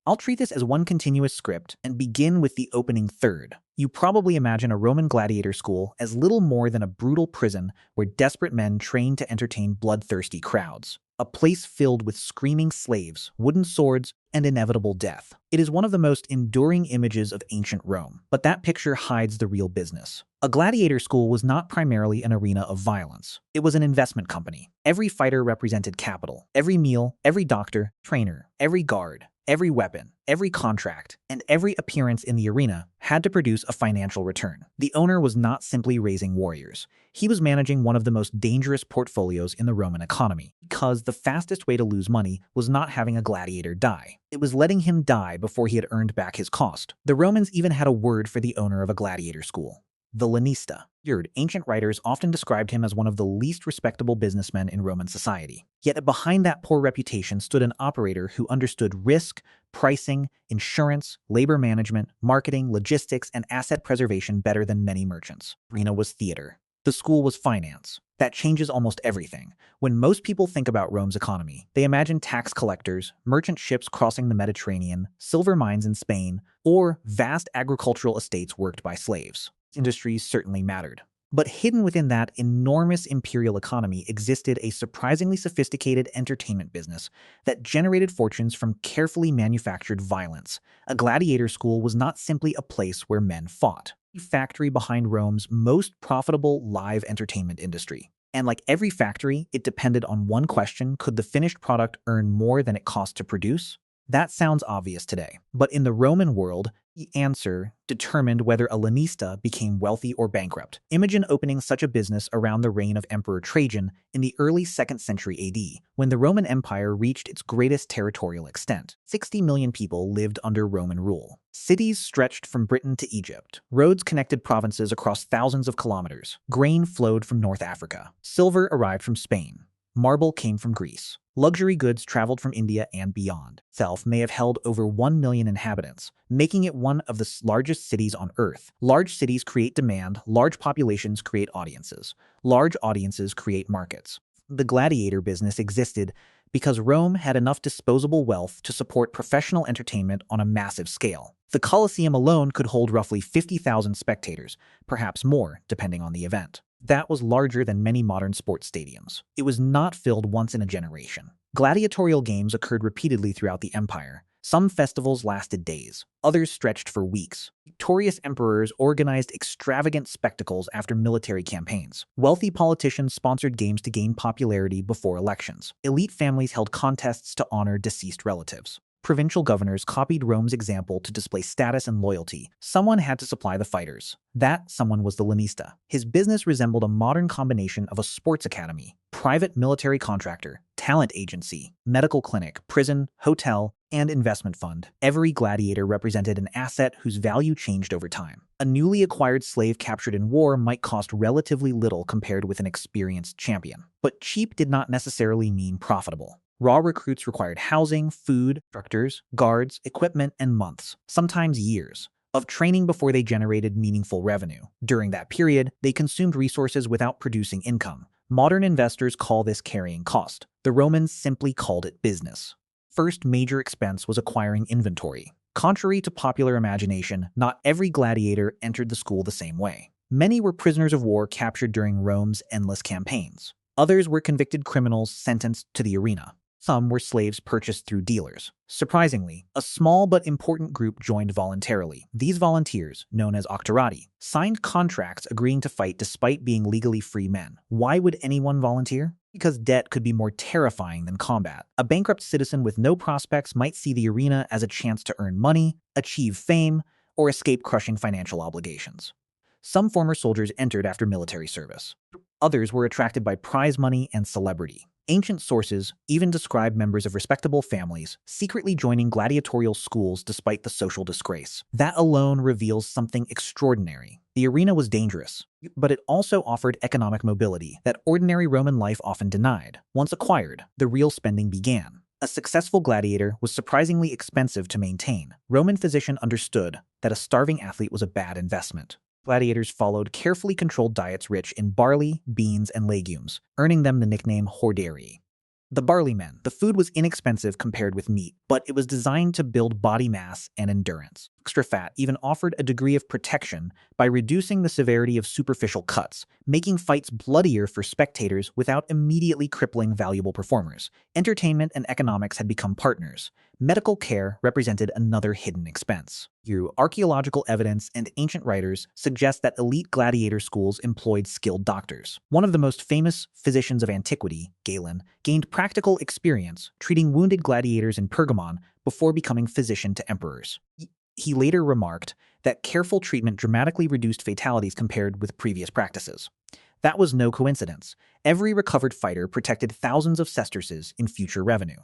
I'll treat this as one continuous script and begin with the opening third. You probably imagine a Roman gladiator school as little more than a brutal prison where desperate men trained to entertain bloodthirsty crowds. A place filled with screaming slaves, wooden swords, and inevitable death. It is one of the most enduring images of ancient Rome, but that picture hides the real business. A gladiator school was not primarily an arena of violence. It was an investment company. Every fighter represented capital. Every meal, every doctor, trainer, every guard, every weapon, every contract, and every appearance in the arena had to produce a financial return. The owner was not simply raising warriors. He was managing one of the most dangerous portfolios in the Roman economy, because the fastest way to lose money was not having a gladiator die. It was letting him die before he had earned back his cost. The Romans even had a word for the owner of a gladiator school: the Lanista. Ancient writers often described him as one of the least respectable businessmen in Roman society. Yet behind that poor reputation stood an operator who understood risk, pricing, insurance, labor management, marketing, logistics, and asset preservation better than many merchants. Arena was theater. The school was finance. That changes almost everything. When most people think about Rome's economy, they imagine tax collectors, merchant ships crossing the Mediterranean, silver mines in Spain, or vast agricultural estates worked by slaves. Industries certainly mattered. But hidden within that enormous imperial economy existed a surprisingly sophisticated entertainment business that generated fortunes from carefully manufactured violence. A gladiator school was not simply a place where men fought. A factory behind Rome's most profitable live entertainment industry. And like every factory, it depended on one question: could the finished product earn more than it cost to produce? That sounds obvious today, but in the Roman world, the answer determined whether a Lanista became wealthy or bankrupt. Imagine opening such a business around the reign of Emperor Trajan in the early 2nd century AD, when the Roman Empire reached its greatest territorial extent. 60 million people lived under Roman rule. Cities stretched from Britain to Egypt. Roads connected provinces across thousands of kilometers. Grain flowed from North Africa. Silver arrived from Spain. Marble came from Greece. Luxury goods traveled from India and beyond. Itself may have held over 1 million inhabitants, making it one of the largest cities on Earth. Large cities create demand, large populations create audiences. Large audiences create markets. The gladiator business existed because Rome had enough disposable wealth to support professional entertainment on a massive scale. The Colosseum alone could hold roughly 50,000 spectators, perhaps more, depending on the event. That was larger than many modern sports stadiums. It was not filled once in a generation. Gladiatorial games occurred repeatedly throughout the empire. Some festivals lasted days, others stretched for weeks. Victorious emperors organized extravagant spectacles after military campaigns. Wealthy politicians sponsored games to gain popularity before elections. Elite families held contests to honor deceased relatives. Provincial governors copied Rome's example to display status and loyalty. Someone had to supply the fighters. That someone was the Lanista. His business resembled a modern combination of a sports academy, private military contractor, talent agency, medical clinic, prison, hotel, and investment fund. Every gladiator represented an asset whose value changed over time. A newly acquired slave captured in war might cost relatively little compared with an experienced champion. But cheap did not necessarily mean profitable. Raw recruits required housing, food, instructors, guards, equipment, and months, sometimes years, of training before they generated meaningful revenue. During that period, they consumed resources without producing income. Modern investors call this carrying cost. The Romans simply called it business. First major expense was acquiring inventory. Contrary to popular imagination, not every gladiator entered the school the same way. Many were prisoners of war captured during Rome's endless campaigns. Others were convicted criminals sentenced to the arena. Some were slaves purchased through dealers. Surprisingly, a small but important group joined voluntarily. These volunteers, known as octorati, signed contracts agreeing to fight despite being legally free men. Why would anyone volunteer? Because debt could be more terrifying than combat. A bankrupt citizen with no prospects might see the arena as a chance to earn money, achieve fame, or escape crushing financial obligations. Some former soldiers entered after military service. Others were attracted by prize money and celebrity. Ancient sources even describe members of respectable families secretly joining gladiatorial schools despite the social disgrace. That alone reveals something extraordinary. The arena was dangerous, but it also offered economic mobility that ordinary Roman life often denied. Once acquired, the real spending began. A successful gladiator was surprisingly expensive to maintain. Roman physicians understood that a starving athlete was a bad investment. Gladiators followed carefully controlled diets rich in barley, beans, and legumes, earning them the nickname hordearii. The barley men. The food was inexpensive compared with meat, but it was designed to build body mass and endurance. Extra fat even offered a degree of protection by reducing the severity of superficial cuts, making fights bloodier for spectators without immediately crippling valuable performers. Entertainment and economics had become partners. Medical care represented another hidden expense. Archaeological evidence and ancient writers suggest that elite gladiator schools employed skilled doctors. One of the most famous physicians of antiquity, Galen, gained practical experience treating wounded gladiators in Pergamon before becoming physician to emperors. He later remarked that careful treatment dramatically reduced fatalities compared with previous practices. That was no coincidence. Every recovered fighter protected thousands of sesterces in future revenue.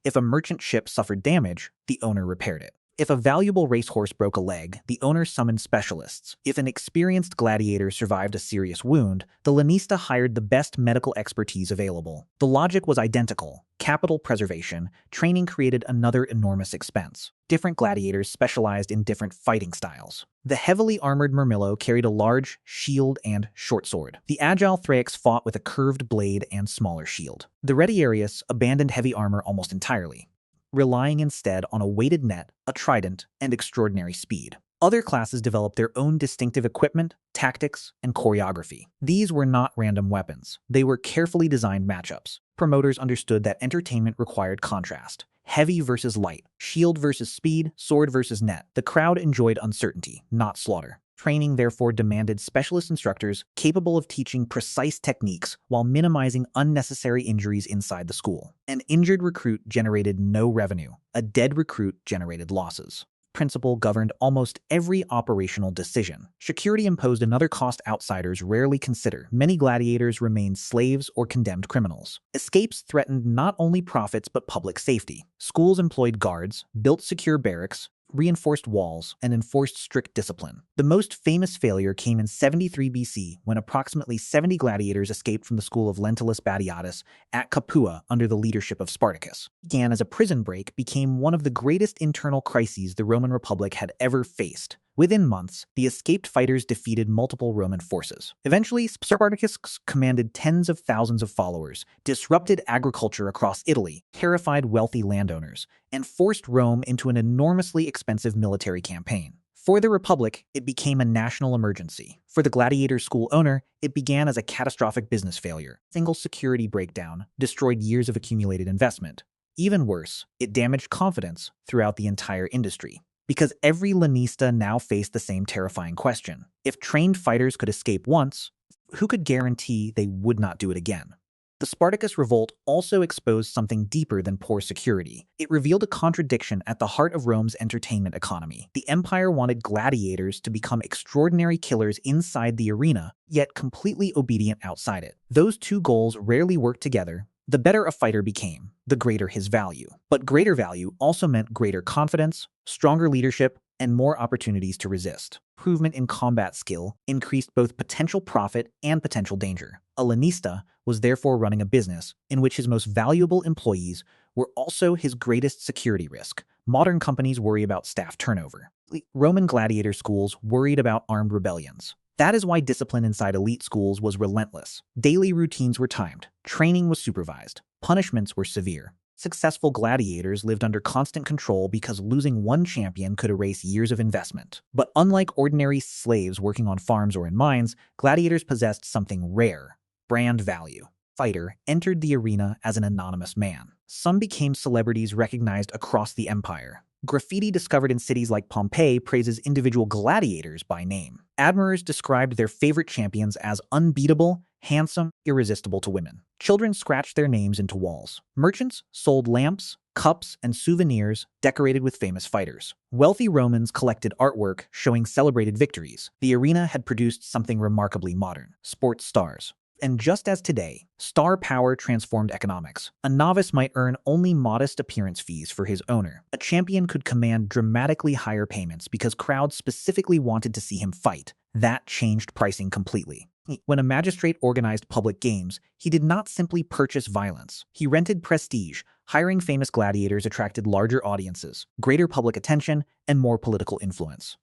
If a merchant ship suffered damage, the owner repaired it. If a valuable racehorse broke a leg, the owner summoned specialists. If an experienced gladiator survived a serious wound, the Lanista hired the best medical expertise available. The logic was identical. Capital preservation, training created another enormous expense. Different gladiators specialized in different fighting styles. The heavily armored Murmillo carried a large shield and short sword. The agile Thrax fought with a curved blade and smaller shield. The Retiarius abandoned heavy armor almost entirely, relying instead on a weighted net, a trident, and extraordinary speed. Other classes developed their own distinctive equipment, tactics, and choreography. These were not random weapons. They were carefully designed matchups. Promoters understood that entertainment required contrast. Heavy versus light, shield versus speed, sword versus net. The crowd enjoyed uncertainty, not slaughter. Training therefore demanded specialist instructors capable of teaching precise techniques while minimizing unnecessary injuries inside the school. An injured recruit generated no revenue. A dead recruit generated losses. Principle governed almost every operational decision. Security imposed another cost outsiders rarely consider. Many gladiators remained slaves or condemned criminals. Escapes threatened not only profits but public safety. Schools employed guards, built secure barracks, reinforced walls, and enforced strict discipline. The most famous failure came in 73 BC when approximately 70 gladiators escaped from the school of Lentulus Batiatus at Capua under the leadership of Spartacus. It began as a prison break, became one of the greatest internal crises the Roman Republic had ever faced. Within months, the escaped fighters defeated multiple Roman forces. Eventually, Spartacus commanded tens of thousands of followers, disrupted agriculture across Italy, terrified wealthy landowners, and forced Rome into an enormously expensive military campaign. For the Republic, it became a national emergency. For the gladiator school owner, it began as a catastrophic business failure. Single security breakdown destroyed years of accumulated investment. Even worse, it damaged confidence throughout the entire industry. Because every Lanista now faced the same terrifying question. If trained fighters could escape once, who could guarantee they would not do it again? The Spartacus revolt also exposed something deeper than poor security. It revealed a contradiction at the heart of Rome's entertainment economy. The empire wanted gladiators to become extraordinary killers inside the arena, yet completely obedient outside it. Those two goals rarely worked together. The better a fighter became, the greater his value. But greater value also meant greater confidence, stronger leadership, and more opportunities to resist. Improvement in combat skill increased both potential profit and potential danger. A Lanista was therefore running a business in which his most valuable employees were also his greatest security risk. Modern companies worry about staff turnover. Roman gladiator schools worried about armed rebellions. That is why discipline inside elite schools was relentless. Daily routines were timed, training was supervised, punishments were severe. Successful gladiators lived under constant control because losing one champion could erase years of investment. But unlike ordinary slaves working on farms or in mines, gladiators possessed something rare: brand value. Fighter entered the arena as an anonymous man. Some became celebrities recognized across the empire. Graffiti discovered in cities like Pompeii praises individual gladiators by name. Admirers described their favorite champions as unbeatable, handsome, irresistible to women. Children scratched their names into walls. Merchants sold lamps, cups, and souvenirs decorated with famous fighters. Wealthy Romans collected artwork showing celebrated victories. The arena had produced something remarkably modern: sports stars. And just as today, star power transformed economics. A novice might earn only modest appearance fees for his owner. A champion could command dramatically higher payments because crowds specifically wanted to see him fight. That changed pricing completely. When a magistrate organized public games, he did not simply purchase violence. He rented prestige. Hiring famous gladiators attracted larger audiences, greater public attention, and more political influence.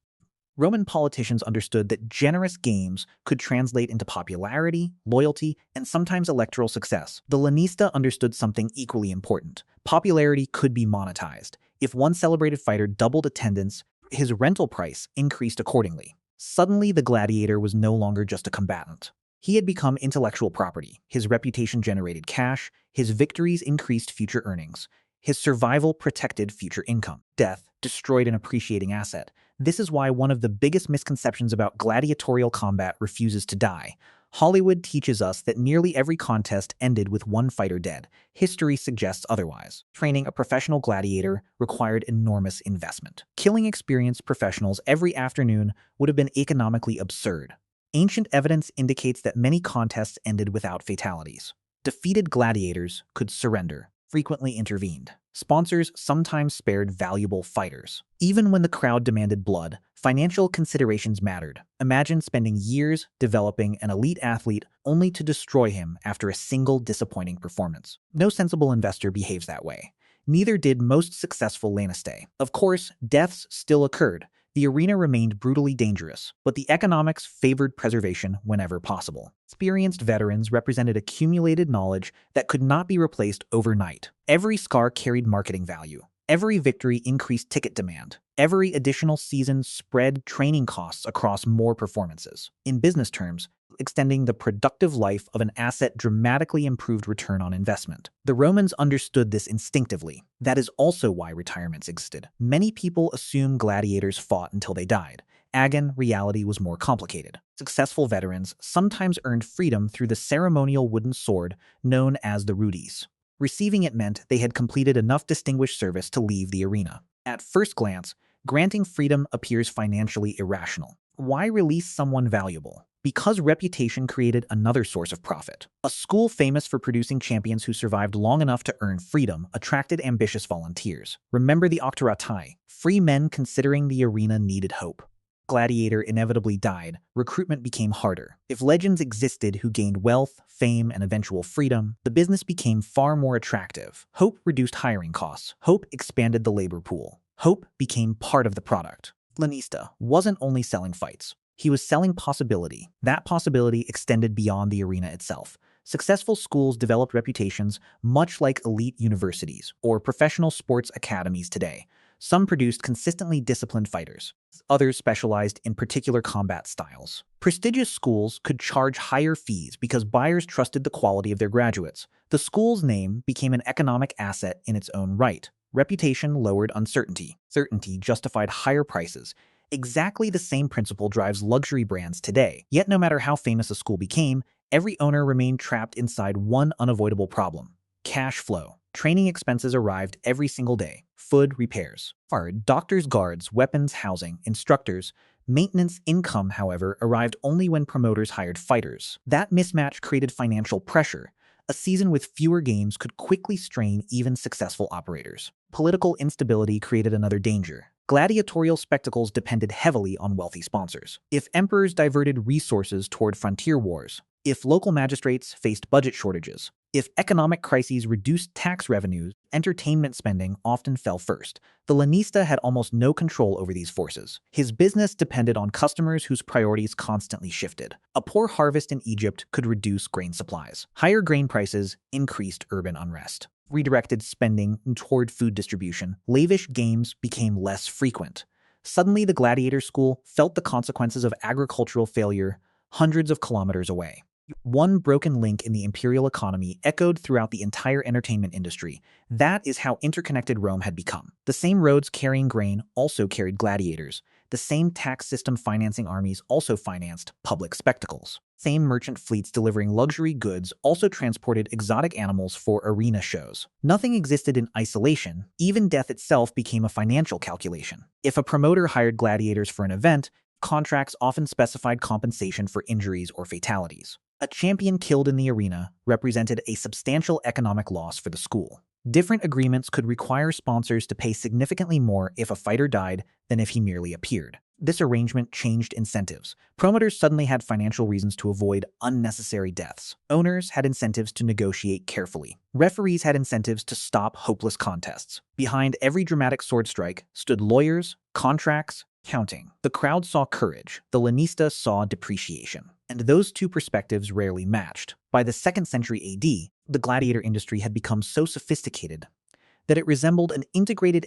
Roman politicians understood that generous games could translate into popularity, loyalty, and sometimes electoral success. The Lanista understood something equally important. Popularity could be monetized. If one celebrated fighter doubled attendance, his rental price increased accordingly. Suddenly, the gladiator was no longer just a combatant. He had become intellectual property. His reputation generated cash, his victories increased future earnings, his survival protected future income. Death destroyed an appreciating asset. This is why one of the biggest misconceptions about gladiatorial combat refuses to die. Hollywood teaches us that nearly every contest ended with one fighter dead. History suggests otherwise. Training a professional gladiator required enormous investment. Killing experienced professionals every afternoon would have been economically absurd. Ancient evidence indicates that many contests ended without fatalities. Defeated gladiators could surrender, frequently intervened. Sponsors sometimes spared valuable fighters. Even when the crowd demanded blood, financial considerations mattered. Imagine spending years developing an elite athlete only to destroy him after a single disappointing performance. No sensible investor behaves that way. Neither did most successful Lanista. Of course, deaths still occurred. The arena remained brutally dangerous, but the economics favored preservation whenever possible. Experienced veterans represented accumulated knowledge that could not be replaced overnight. Every scar carried marketing value. Every victory increased ticket demand. Every additional season spread training costs across more performances. In business terms, extending the productive life of an asset dramatically improved return on investment. The Romans understood this instinctively. That is also why retirements existed. Many people assume gladiators fought until they died. Reality was more complicated. Successful veterans sometimes earned freedom through the ceremonial wooden sword known as the rudis. Receiving it meant they had completed enough distinguished service to leave the arena. At first glance, granting freedom appears financially irrational. Why release someone valuable? Because reputation created another source of profit. A school famous for producing champions who survived long enough to earn freedom attracted ambitious volunteers. Remember the Octoratai, free men considering the arena needed hope. Gladiator inevitably died, recruitment became harder. If legends existed who gained wealth, fame, and eventual freedom, the business became far more attractive. Hope reduced hiring costs. Hope expanded the labor pool. Hope became part of the product. Lanista wasn't only selling fights. He was selling possibility. That possibility extended beyond the arena itself. Successful schools developed reputations much like elite universities or professional sports academies today. Some produced consistently disciplined fighters. Others specialized in particular combat styles. Prestigious schools could charge higher fees because buyers trusted the quality of their graduates. The school's name became an economic asset in its own right. Reputation lowered uncertainty. Certainty justified higher prices. Exactly the same principle drives luxury brands today. Yet no matter how famous a school became, every owner remained trapped inside one unavoidable problem: cash flow. Training expenses arrived every single day. Food, repairs, doctors, guards, weapons, housing, instructors. Maintenance income, however, arrived only when promoters hired fighters. That mismatch created financial pressure. A season with fewer games could quickly strain even successful operators. Political instability created another danger. Gladiatorial spectacles depended heavily on wealthy sponsors. If emperors diverted resources toward frontier wars, if local magistrates faced budget shortages, if economic crises reduced tax revenues, entertainment spending often fell first. The Lanista had almost no control over these forces. His business depended on customers whose priorities constantly shifted. A poor harvest in Egypt could reduce grain supplies. Higher grain prices increased urban unrest. Redirected spending toward food distribution. Lavish games became less frequent. Suddenly, the gladiator school felt the consequences of agricultural failure hundreds of kilometers away. One broken link in the imperial economy echoed throughout the entire entertainment industry. That is how interconnected Rome had become. The same roads carrying grain also carried gladiators. The same tax system financing armies also financed public spectacles. Same merchant fleets delivering luxury goods also transported exotic animals for arena shows. Nothing existed in isolation. Even death itself became a financial calculation. If a promoter hired gladiators for an event, contracts often specified compensation for injuries or fatalities. A champion killed in the arena represented a substantial economic loss for the school. Different agreements could require sponsors to pay significantly more if a fighter died than if he merely appeared. This arrangement changed incentives. Promoters suddenly had financial reasons to avoid unnecessary deaths. Owners had incentives to negotiate carefully. Referees had incentives to stop hopeless contests. Behind every dramatic sword strike stood lawyers, contracts, Counting. The crowd saw courage, the Lanista saw depreciation, and those two perspectives rarely matched. By the 2nd century AD, the gladiator industry had become so sophisticated that it resembled an integrated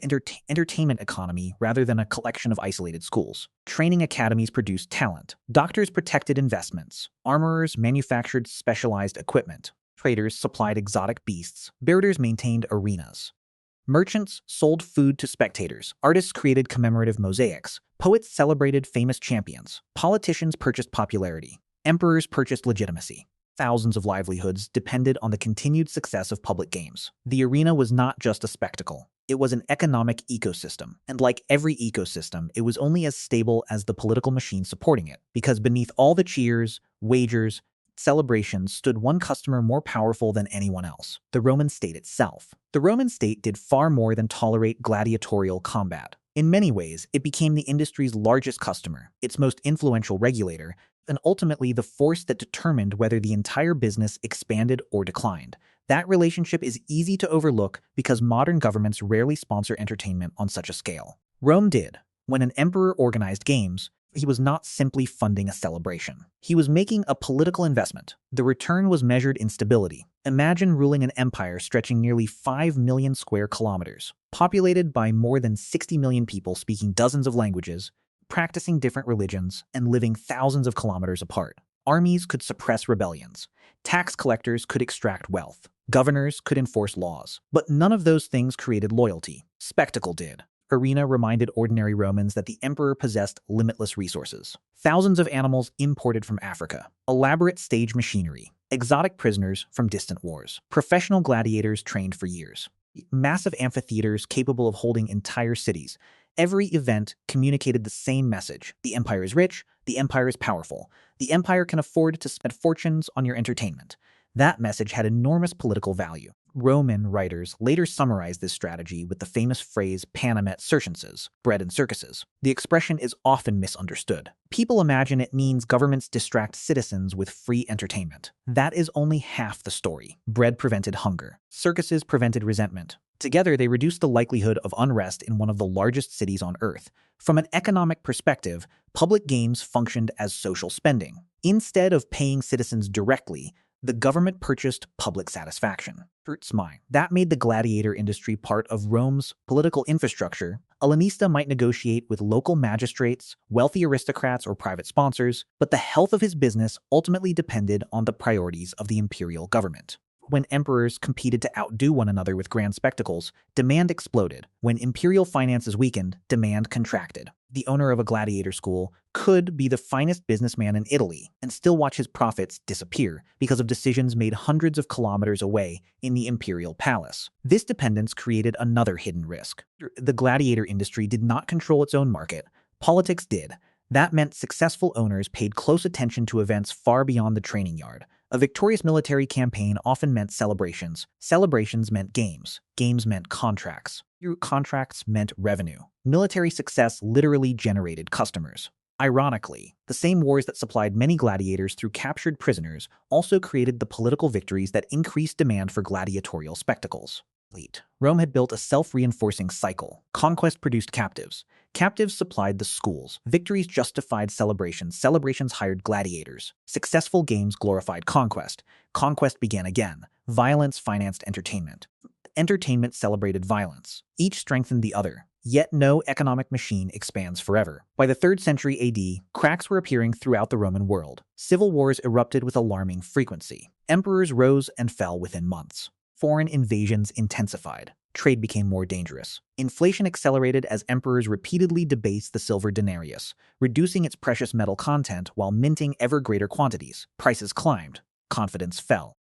entertainment economy rather than a collection of isolated schools. Training academies produced talent. Doctors protected investments. Armorers manufactured specialized equipment. Traders supplied exotic beasts. Builders maintained arenas. Merchants sold food to spectators. Artists created commemorative mosaics. Poets celebrated famous champions. Politicians purchased popularity. Emperors purchased legitimacy. Thousands of livelihoods depended on the continued success of public games. The arena was not just a spectacle. It was an economic ecosystem, and like every ecosystem, it was only as stable as the political machine supporting it, because beneath all the cheers, wagers, celebrations stood one customer more powerful than anyone else: the Roman state itself. The Roman state did far more than tolerate gladiatorial combat. In many ways, it became the industry's largest customer, its most influential regulator, and ultimately the force that determined whether the entire business expanded or declined. That relationship is easy to overlook because modern governments rarely sponsor entertainment on such a scale. Rome did. When an emperor organized games, he was not simply funding a celebration. He was making a political investment. The return was measured in stability. Imagine ruling an empire stretching nearly 5 million square kilometers, populated by more than 60 million people speaking dozens of languages, practicing different religions, and living thousands of kilometers apart. Armies could suppress rebellions. Tax collectors could extract wealth. Governors could enforce laws. But none of those things created loyalty. Spectacle did. Arena reminded ordinary Romans that the emperor possessed limitless resources. Thousands of animals imported from Africa. Elaborate stage machinery. Exotic prisoners from distant wars. Professional gladiators trained for years. Massive amphitheaters capable of holding entire cities. Every event communicated the same message: the empire is rich, the empire is powerful, the empire can afford to spend fortunes on your entertainment. That message had enormous political value. Roman writers later summarized this strategy with the famous phrase panem et circenses, bread and circuses. The expression is often misunderstood. People imagine it means governments distract citizens with free entertainment. That is only half the story. Bread prevented hunger. Circuses prevented resentment. Together, they reduced the likelihood of unrest in one of the largest cities on Earth. From an economic perspective, public games functioned as social spending. Instead of paying citizens directly, the government purchased public satisfaction. That made the gladiator industry part of Rome's political infrastructure. A Lanista might negotiate with local magistrates, wealthy aristocrats, or private sponsors, but the health of his business ultimately depended on the priorities of the imperial government. When emperors competed to outdo one another with grand spectacles, demand exploded. When imperial finances weakened, demand contracted. The owner of a gladiator school could be the finest businessman in Italy and still watch his profits disappear because of decisions made hundreds of kilometers away in the imperial palace. This dependence created another hidden risk. The gladiator industry did not control its own market. Politics did. That meant successful owners paid close attention to events far beyond the training yard. A victorious military campaign often meant celebrations. Celebrations meant games. Games meant contracts. Contracts meant revenue. Military success literally generated customers. Ironically, the same wars that supplied many gladiators through captured prisoners also created the political victories that increased demand for gladiatorial spectacles. Rome had built a self-reinforcing cycle. Conquest produced captives. Captives supplied the schools. Victories justified celebrations. Celebrations hired gladiators. Successful games glorified conquest. Conquest began again. Violence financed entertainment. Entertainment celebrated violence. Each strengthened the other. Yet no economic machine expands forever. By the 3rd century AD, cracks were appearing throughout the Roman world. Civil wars erupted with alarming frequency. Emperors rose and fell within months. Foreign invasions intensified. Trade became more dangerous. Inflation accelerated as emperors repeatedly debased the silver denarius, reducing its precious metal content while minting ever greater quantities. Prices climbed. Confidence fell.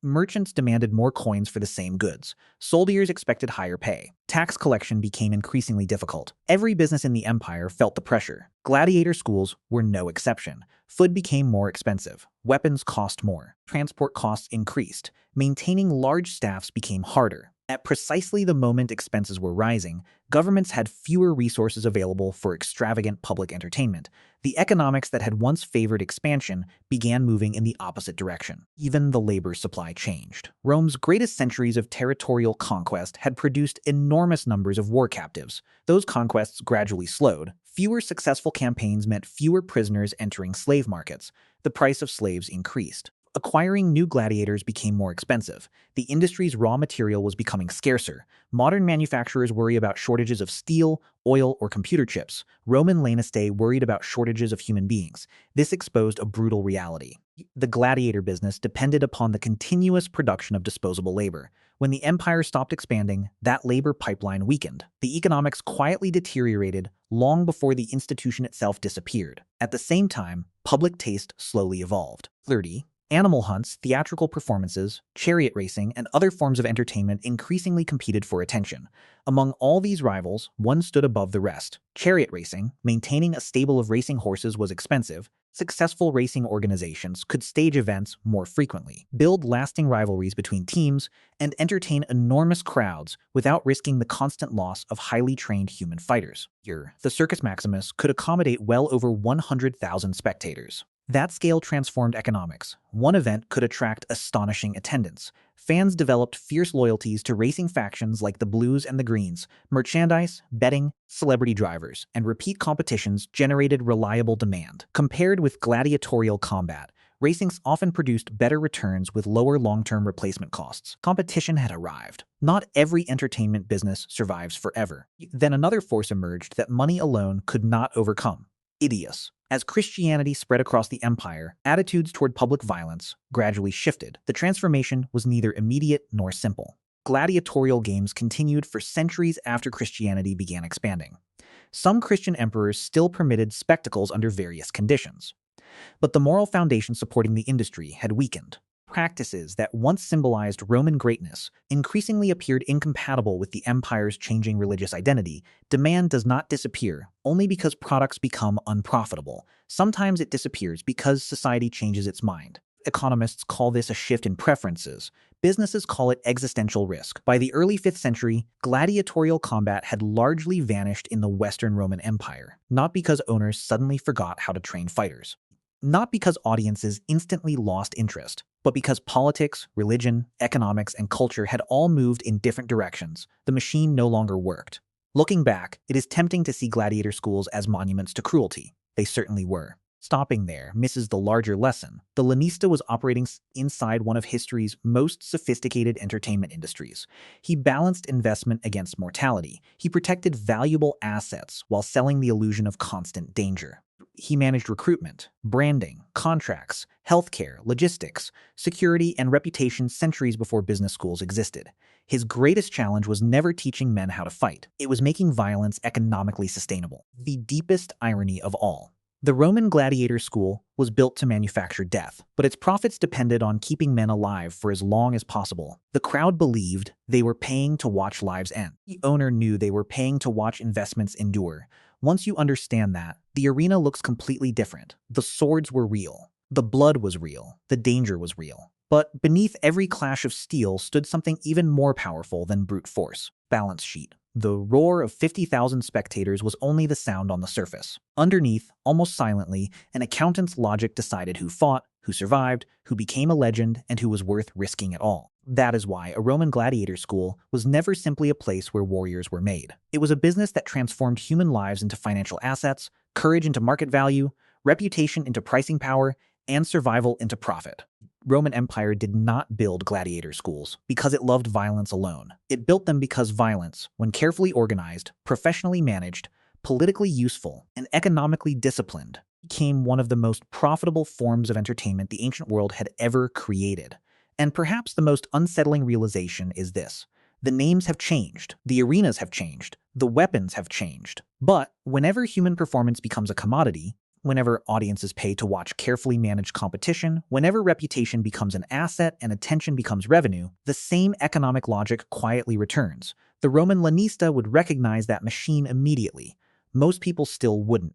Merchants demanded more coins for the same goods. Soldiers expected higher pay. Tax collection became increasingly difficult. Every business in the empire felt the pressure. Gladiator schools were no exception. Food became more expensive. Weapons cost more. Transport costs increased. Maintaining large staffs became harder. At precisely the moment expenses were rising, governments had fewer resources available for extravagant public entertainment. The economics that had once favored expansion began moving in the opposite direction. Even the labor supply changed. Rome's greatest centuries of territorial conquest had produced enormous numbers of war captives. Those conquests gradually slowed. Fewer successful campaigns meant fewer prisoners entering slave markets. The price of slaves increased. Acquiring new gladiators became more expensive. The industry's raw material was becoming scarcer. Modern manufacturers worry about shortages of steel, oil, or computer chips. Roman Lanista worried about shortages of human beings. This exposed a brutal reality. The gladiator business depended upon the continuous production of disposable labor. When the empire stopped expanding, that labor pipeline weakened. The economics quietly deteriorated long before the institution itself disappeared. At the same time, public taste slowly evolved. 30. Animal hunts, theatrical performances, chariot racing, and other forms of entertainment increasingly competed for attention. Among all these rivals, one stood above the rest. Chariot racing, maintaining a stable of racing horses was expensive. Successful racing organizations could stage events more frequently, build lasting rivalries between teams, and entertain enormous crowds without risking the constant loss of highly trained human fighters. Here, the Circus Maximus could accommodate well over 100,000 spectators. That scale transformed economics. One event could attract astonishing attendance. Fans developed fierce loyalties to racing factions like the Blues and the Greens. Merchandise, betting, celebrity drivers, and repeat competitions generated reliable demand. Compared with gladiatorial combat, racing often produced better returns with lower long-term replacement costs. Competition had arrived. Not every entertainment business survives forever. Then another force emerged that money alone could not overcome: idios. As Christianity spread across the empire, attitudes toward public violence gradually shifted. The transformation was neither immediate nor simple. Gladiatorial games continued for centuries after Christianity began expanding. Some Christian emperors still permitted spectacles under various conditions. But the moral foundation supporting the industry had weakened. Practices that once symbolized Roman greatness increasingly appeared incompatible with the empire's changing religious identity. Demand does not disappear only because products become unprofitable. Sometimes it disappears because society changes its mind. Economists call this a shift in preferences. Businesses call it existential risk. By the early 5th century, gladiatorial combat had largely vanished in the Western Roman Empire, not because owners suddenly forgot how to train fighters. Not because audiences instantly lost interest, but because politics, religion, economics, and culture had all moved in different directions. The machine no longer worked. Looking back, it is tempting to see gladiator schools as monuments to cruelty. They certainly were. Stopping there misses the larger lesson. The Lanista was operating inside one of history's most sophisticated entertainment industries. He balanced investment against mortality. He protected valuable assets while selling the illusion of constant danger. He managed recruitment, branding, contracts, healthcare, logistics, security, and reputation centuries before business schools existed. His greatest challenge was never teaching men how to fight. It was making violence economically sustainable. The deepest irony of all. The Roman Gladiator School was built to manufacture death, but its profits depended on keeping men alive for as long as possible. The crowd believed they were paying to watch lives end. The owner knew they were paying to watch investments endure. Once you understand that, the arena looks completely different. The swords were real. The blood was real. The danger was real. But beneath every clash of steel stood something even more powerful than brute force: balance sheet. The roar of 50,000 spectators was only the sound on the surface. Underneath, almost silently, an accountant's logic decided who fought, who survived, who became a legend, and who was worth risking it all. That is why a Roman gladiator school was never simply a place where warriors were made. It was a business that transformed human lives into financial assets, courage into market value, reputation into pricing power, and survival into profit. Roman Empire did not build gladiator schools because it loved violence alone. It built them because violence, when carefully organized, professionally managed, politically useful, and economically disciplined, became one of the most profitable forms of entertainment the ancient world had ever created. And perhaps the most unsettling realization is this: the names have changed, the arenas have changed, the weapons have changed. But whenever human performance becomes a commodity, whenever audiences pay to watch carefully managed competition, whenever reputation becomes an asset and attention becomes revenue, the same economic logic quietly returns. The Roman Lanista would recognize that machine immediately. Most people still wouldn't.